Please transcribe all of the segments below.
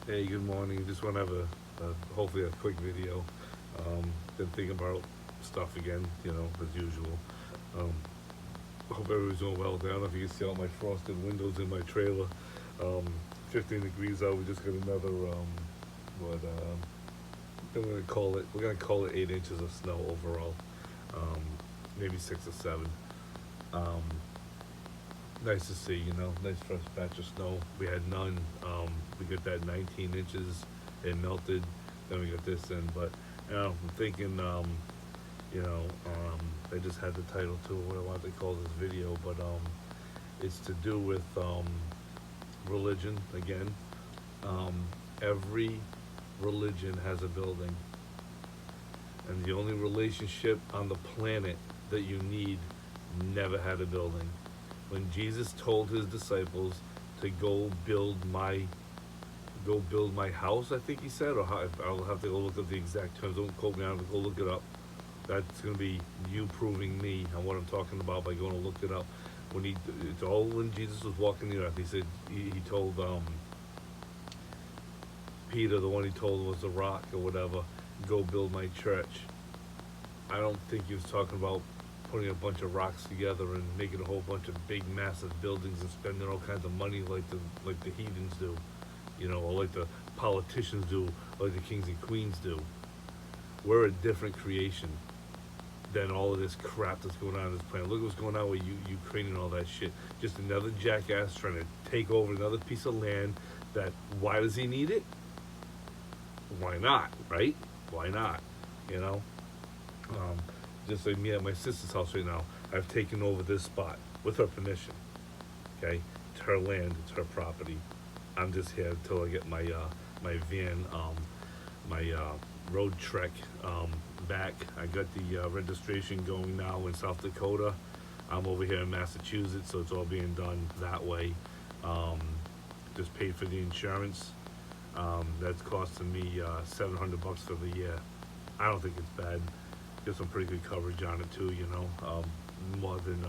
Hey, good morning. Just want to have hopefully a quick video. Been thinking about stuff again, as usual. Um, Hope everyone's doing well. I don't know if you can see all my frosted windows in my trailer. Um, 15 degrees out. We just got another, what, we're gonna call it 8 inches of snow overall. Um, Maybe 6 or 7. Um, Nice to see, nice fresh batch of snow. We had none. We got that 19 inches. It melted. Then we got this in. But, I'm thinking, you know, I just had the title to what I wanted to call this video, but it's to do with religion again. Um, every religion has a building, and the only relationship on the planet that you need never had a building. When Jesus told his disciples to go build my house, I think he said, or how, I'll have to go look up the exact terms. Don't quote me on it. Go look it up. That's going to be you proving me on what I'm talking about by going to look it up. It's all when Jesus was walking the earth. He said he told Peter, the one he told was the rock or whatever, go build my church. I don't think he was talking about putting a bunch of rocks together and making a whole bunch of big, massive buildings and spending all kinds of money like the heathens do, or like the politicians do, like the kings and queens do. We're a different creation than all of this crap that's going on in this planet. Look what's going on with Ukraine and all that shit. Just another jackass trying to take over another piece of land. That why does he need it? Why not? Right? Why not? You know. Um, just like me at my sister's house right now, I've taken over this spot with her permission. Okay, it's her land, it's her property. I'm just here until I get my van, my road trek back. I got the registration going now in South Dakota. I'm over here in Massachusetts, so it's all being done that way. Um, just paid for the insurance. That's costing me $700 for the year. I don't think it's bad. Get some pretty good coverage on it too. More than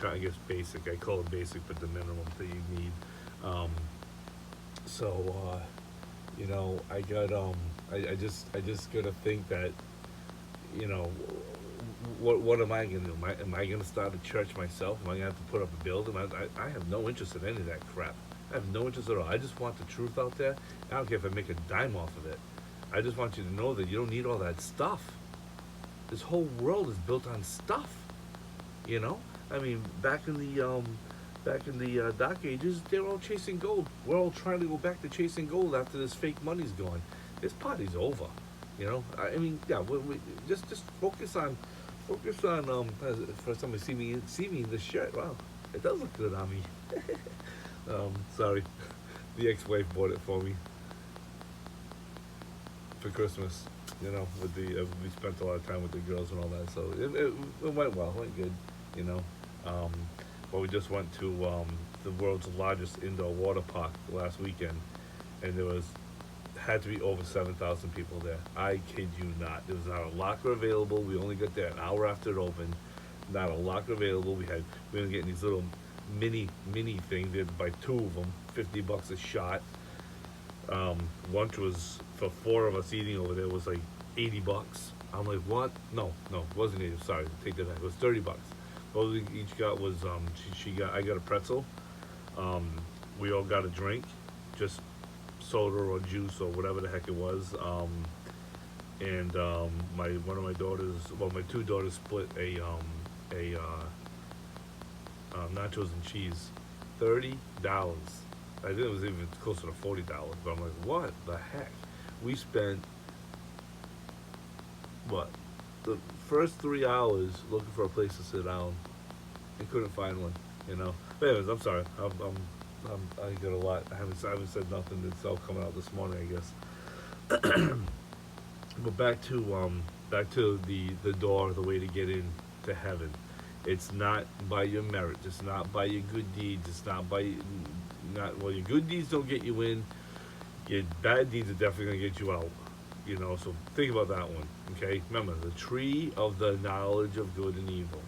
I guess basic. I call it basic, but the minimum that you need. Um, so I got I just gotta think that you know what am I gonna do? Am I gonna start a church myself? Am I gonna have to put up a building? I have no interest in any of that crap. I have no interest at all. I just want the truth out there. I don't care if I make a dime off of it. I just want you to know that you don't need all that stuff. This whole world is built on stuff. You know, I mean, back in the dark ages, they were all chasing gold. We're all trying to go back to chasing gold after this fake money's gone. This party's over. I mean, yeah. Just focus on. First time I see me in this shirt. Wow, it does look good on me. Sorry, the ex-wife bought it for me for Christmas. With we spent a lot of time with the girls and all that, so it went well, it went good. You know, um, but we just went to the world's largest indoor water park last weekend, and there was had to be over 7,000 people there. I kid you not. There was not a locker available. We only got there an hour after it opened. Not a locker available. We were getting these little mini things. They had to buy two of them, $50 a shot. Lunch was for four of us eating over there was like $80. I'm like, what? No, it wasn't 80. Sorry, take that back. It was $30. What we each got was I got a pretzel. Um, we all got a drink, just soda or juice or whatever the heck it was. And my one of my daughters, well, my two daughters split a nachos and cheese, $30. I think it was even closer to $40. But I'm like, what the heck? We spent what the first 3 hours looking for a place to sit down and couldn't find one. But anyways, I'm sorry. I got a lot. I haven't said nothing. It's all coming out this morning, I guess. But back to the door, the way to get in to heaven. It's not by your merit. It's not by your good deeds. It's not by not well. Your good deeds don't get you in. Your bad deeds are definitely gonna get you out. So think about that one. Okay. Remember the tree of the knowledge of good and evil.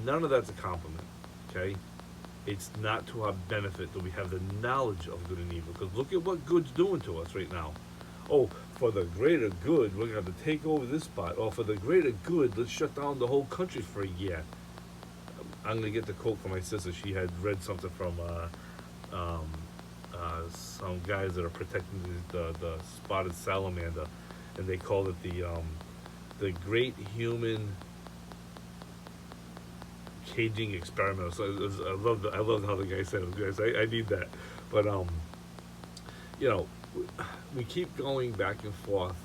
None of that's a compliment. Okay. It's not to our benefit that we have the knowledge of good and evil. Because look at what good's doing to us right now. Oh, for the greater good, we're going to take over this spot. Or for the greater good, let's shut down the whole country for a year. I'm going to get the quote from my sister. She had read something from some guys that are protecting the spotted salamander, and they call it the great human caging experiment. So I love how the guy said it. Guys, I need that. But you know, we keep going back and forth.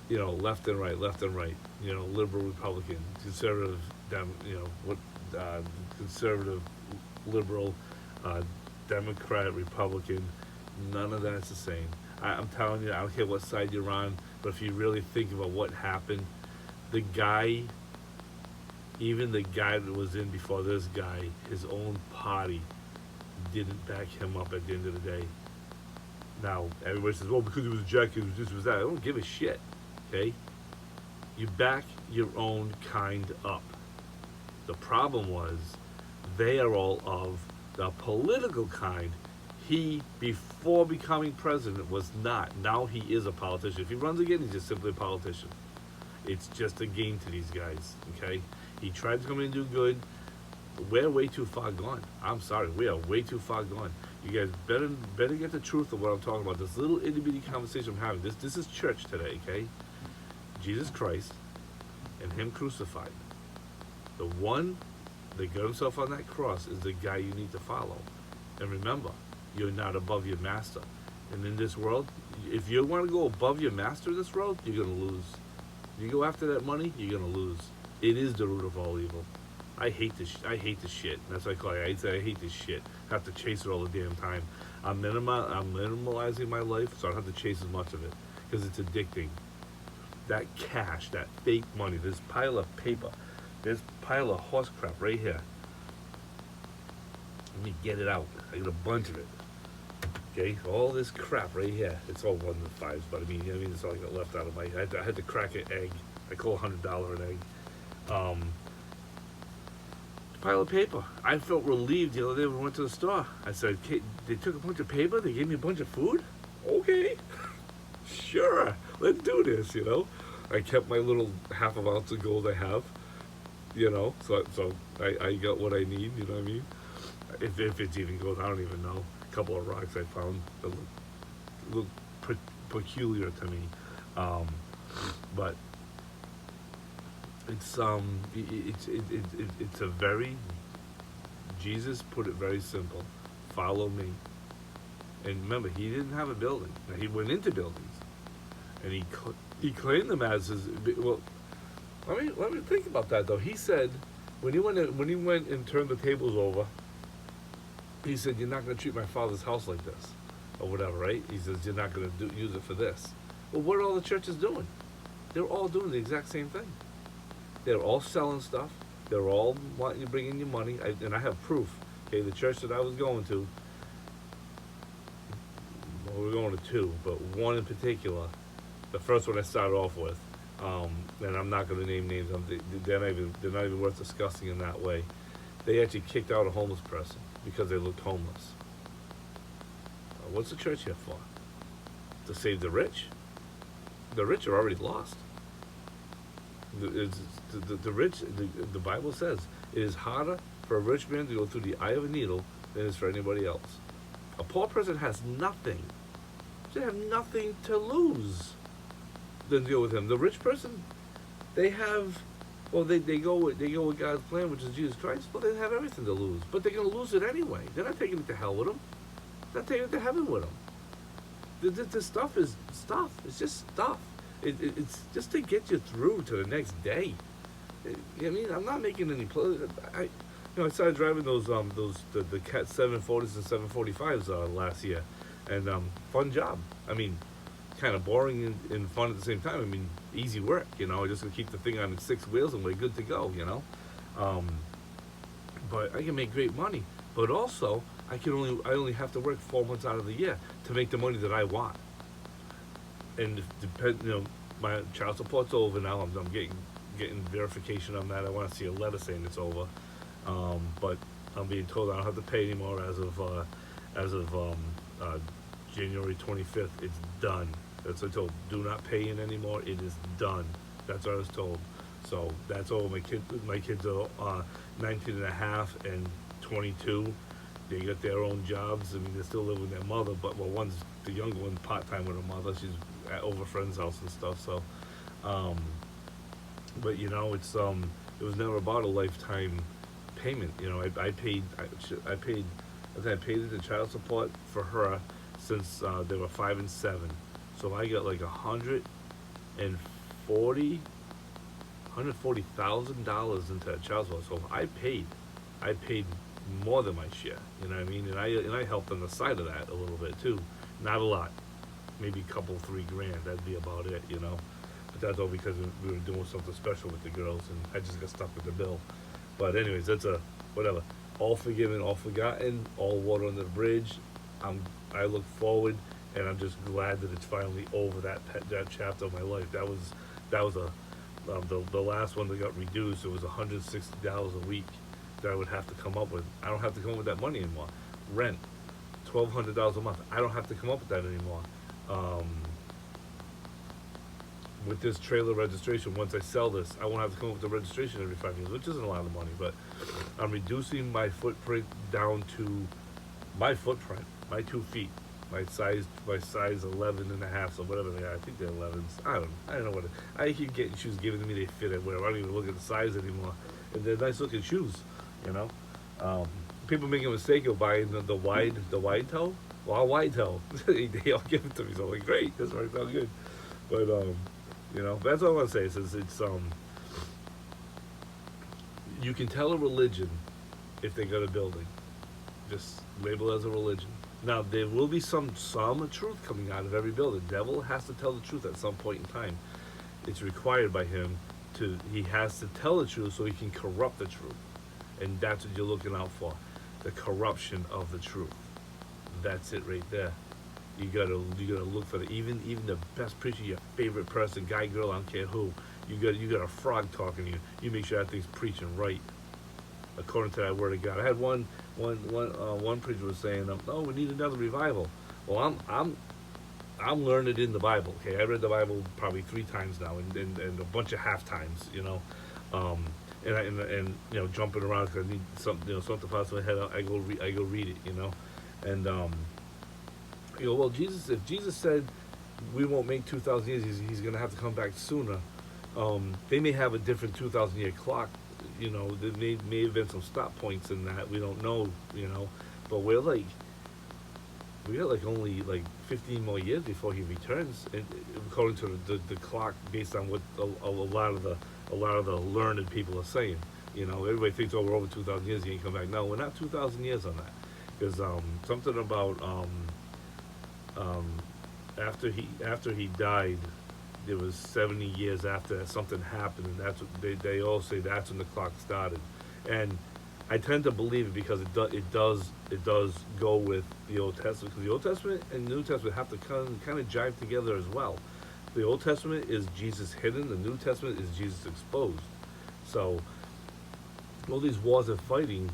You know, left and right, left and right. You know, liberal, Republican, conservative, conservative, liberal, Democrat, Republican. None of that's the same. I'm telling you, I don't care what side you're on, but if you really think about what happened, the guy, even the guy that was in before this guy, his own party didn't back him up at the end of the day. Now, everybody says, well, because he was a jack, he was this, was that. I don't give a shit, okay? You back your own kind up. The problem was, they are all of the political kind. He, before becoming president, was not. Now he is a politician. If he runs again, he's just simply a politician. It's just a game to these guys, okay? He tried to come in and do good. We're way too far gone. I'm sorry, we are way too far gone. You guys better get the truth of what I'm talking about. This little itty bitty conversation I'm having. This is church today, okay? Jesus Christ and Him crucified. The one that got himself on that cross is the guy you need to follow. And remember, you're not above your master. And in this world, if you want to go above your master in this world, you're going to lose. You go after that money, you're going to lose. It is the root of all evil. I hate this shit. That's what I call it. I hate this shit. I have to chase it all the damn time. I'm minimalizing my life, so I don't have to chase as much of it. Because it's addicting. That cash, that fake money, this pile of paper, this pile of horse crap right here. Let me get it out. I got a bunch of it. Okay, all this crap right here. It's all 1 to 5s, but I mean, it's all I got left out of my. I had to crack an egg. I call $100 an egg. Pile of paper. I felt relieved the other day when we went to the store. I said, "Okay, they took a bunch of paper. They gave me a bunch of food. Okay, sure, let's do this." I kept my little half of ounce of gold I have. So I got what I need. You know what I mean? If it's even gold, I don't even know. A couple of rocks I found that look peculiar to me, but it's a very, Jesus put it very simple. Follow me. And remember, he didn't have a building. Now, he went into buildings, and he claimed them as his. Well, let me think about that though. He said when he went and turned the tables over, he said, "You're not going to treat my father's house like this, or whatever, right?" He says, "You're not going to use it for this." Well, what are all the churches doing? They're all doing the exact same thing. They're all selling stuff. They're all wanting to bring in your money. And I have proof. Okay, the church that I was going to, well, we're going to two, but one in particular, the first one I started off with, and I'm not going to name names. They're not even worth discussing in that way. They actually kicked out a homeless person because they looked homeless. What's the church here for? To save the rich? The rich are already lost. The rich, the Bible says, it is harder for a rich man to go through the eye of a needle than it is for anybody else. A poor person has nothing. They have nothing to lose than deal with him. The rich person, they have, well, they go with God's plan, which is Jesus Christ. Well, they have everything to lose, but they're going to lose it anyway. They're not taking it to hell with them. They're not taking it to heaven with them. This stuff is stuff. It's just stuff. It's just to get you through to the next day. I mean, I'm not making any I started driving the Cat 740s and 745s last year, and fun job. I mean, kind of boring and fun at the same time. I mean, easy work. I just gonna keep the thing on its 6 wheels and we're good to go. But I can make great money. But also, I only have to work 4 months out of the year to make the money that I want. And my child support's over now. I'm getting verification on that. I want to see a letter saying it's over. But I'm being told I don't have to pay anymore as of January 25th. It's done. That's what I told. Do not pay in anymore. It is done. That's what I was told. So that's all. My kids are 19 and a half and 22. They got their own jobs. I mean, they still live with their mother, but one's the younger one part time with her mother. She's over a friend's house and stuff. So, um, but it was never about a lifetime payment. I paid. I think I paid into child support for her since they were 5 and 7. So I got like and forty, $140,000 into child support. So I paid more than my share. You know what I mean? And I helped on the side of that a little bit too. Not a lot, maybe a couple, $3,000. That'd be about it. But that's all because we were doing something special with the girls, and I just got stuck with the bill. But anyways, that's a whatever. All forgiven, all forgotten, all water under the bridge. I look forward, and I'm just glad that it's finally over that chapter of my life. That was the last one that got reduced. It was $160 a week that I would have to come up with. I don't have to come up with that money anymore. Rent, $1,200 a month. I don't have to come up with that anymore. With this trailer registration, once I sell this, I won't have to come up with the registration every 5 years, which isn't a lot of money, but I'm reducing my footprint down to my 2 feet, my size 11 and a half, so whatever they are. I think they're 11s. I don't know what I keep getting shoes given to me. They fit it wherever. I don't even look at the size anymore. And they're nice looking shoes, you know. People make a mistake of buying the wide toe. Well, wide toe. They all give it to me, so I'm like, great, this works out good. But that's all I want to say. It's you can tell a religion if they got a building. Just label it as a religion. Now there will be some truth coming out of every building. The devil has to tell the truth at some point in time. It's required by him he has to tell the truth so he can corrupt the truth. And that's what you're looking out for. The corruption of the truth. That's it right there. You gotta look for even the best preacher, your favorite person, guy, girl, I don't care who. You got a frog talking to you. You make sure that thing's preaching right, according to that word of God. I had one preacher was saying, "Oh, we need another revival." Well, I'm learned in the Bible. Okay, I read the Bible probably 3 times now, and a bunch of half times. And jumping around because I need something to pass my head out. I go read it. And well, if Jesus said we won't make 2,000 years, he's going to have to come back sooner. They may have a different 2,000-year clock. There may have been some stop points in that. We don't know. But we got only 15 more years before he returns, and according to the clock, based on what a lot of the learned people are saying. Everybody thinks, we're over 2,000 years, he ain't come back. No, we're not 2,000 years on that, because something about after he died, there was 70 years after that something happened, and that's what they all say. That's when the clock started, and I tend to believe it because it does go with the Old Testament, because the Old Testament and the New Testament have to kind of jive together as well. The Old Testament is Jesus hidden, the New Testament is Jesus exposed. So all these wars of fighting,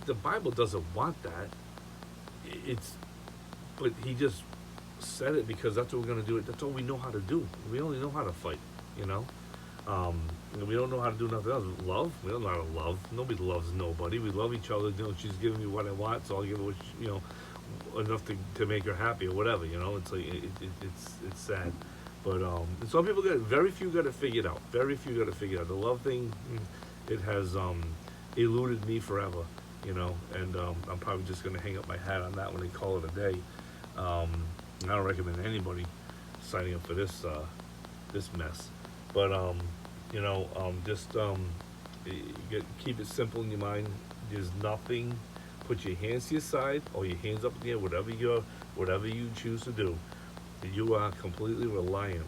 the Bible doesn't want that. But he just said it because that's what we're going to do. That's all we know how to do. We only know how to fight, and we don't know how to do nothing else. Love, we don't know how to love. Nobody loves nobody. We love each other. She's giving me what I want, so I'll give her what enough to make her happy or whatever. It's like it's sad, but some people very few got it figured out. Very few got it figured out. The love thing, it has eluded me forever. And I'm probably just gonna hang up my hat on that one and call it a day. I don't recommend anybody signing up for this mess, but keep it simple in your mind. There's nothing. Put your hands to your side or your hands up in the air, whatever you choose to do. You are completely reliant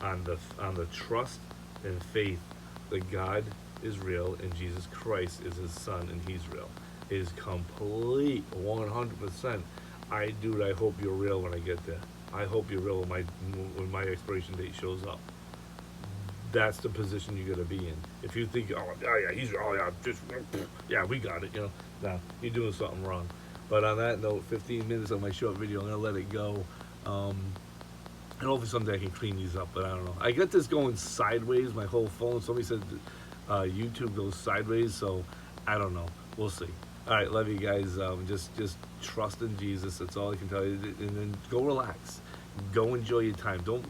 on the trust and faith that God is real and Jesus Christ is his son and he's real. It is complete 100%. I hope you're real when I get there. I hope you're real when my expiration date shows up. that's the position you got to be in. If you think, oh yeah, just yeah, we got it, no, you're doing something wrong. But on that note, 15 minutes of my short video, I'm gonna let it go. Um, and hopefully someday I can clean these up, but I don't know. I got this going sideways, my whole phone. Somebody said YouTube goes sideways, so I don't know. We'll see. All right, love you guys. Just trust in Jesus. That's all I can tell you. And then go relax. Go enjoy your time. Don't.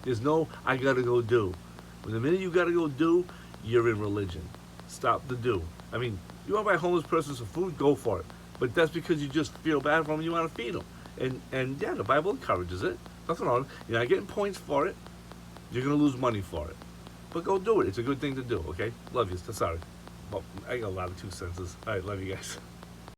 There's no I gotta go do. When the minute you gotta go do, you're in religion. Stop the do. I mean, you want to buy a homeless person some food, go for it. But that's because you just feel bad for them. You want to feed them. And yeah, the Bible encourages it. Nothing wrong. You're not getting points for it. You're gonna lose money for it. But go do it. It's a good thing to do. Okay. Love you. Sorry. Well, I got a lot of 2 senses. All right. Love you guys.